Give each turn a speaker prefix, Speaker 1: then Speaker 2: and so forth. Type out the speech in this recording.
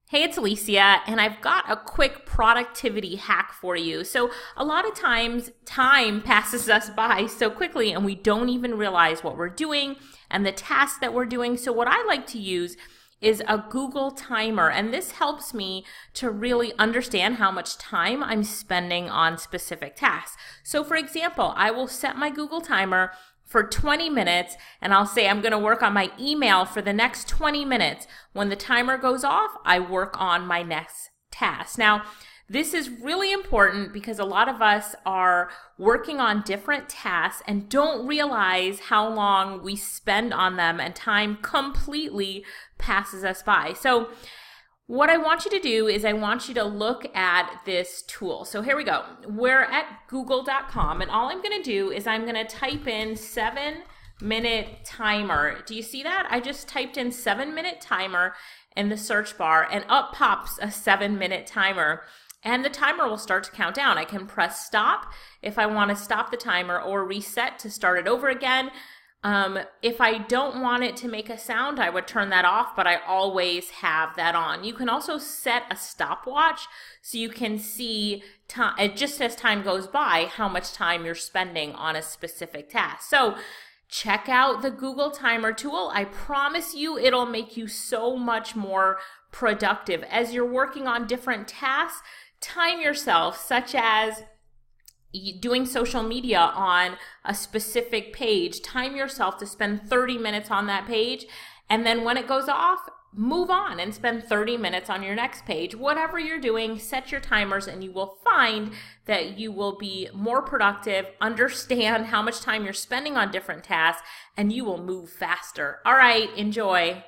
Speaker 1: Hey, it's Alicia, and I've got a quick productivity hack for you. So a lot of times time passes us by so quickly and we don't even realize what we're doing and the tasks that we're doing. So what I like to use is a Google timer, and this helps me to really understand how much time I'm spending on specific tasks. So for example, I will set my Google timer for 20 minutes, and I'll say I'm going to work on my email for the next 20 minutes. When the timer goes off, I work on my next task. Now, this is really important because a lot of us are working on different tasks and don't realize how long we spend on them, and time completely passes us by. So what I want you to do is I want you to look at this tool. So here we go. We're at google.com, and all I'm going to do is I'm going to type in 7-minute timer. Do you see that? I just typed in 7-minute timer in the search bar, and up pops a 7-minute timer. And the timer will start to count down. I can press stop if I want to stop the timer, or reset to start it over again. If I don't want it to make a sound, I would turn that off, but I always have that on. You can also set a stopwatch so you can see just as time goes by how much time you're spending on a specific task. So check out the Google Timer tool. I promise you it'll make you so much more productive. As you're working on different tasks, time yourself, such as doing social media on a specific page. Time yourself to spend 30 minutes on that page, and then when it goes off, move on and spend 30 minutes on your next page. Whatever you're doing, set your timers and you will find that you will be more productive, understand how much time you're spending on different tasks, and you will move faster. All right, enjoy.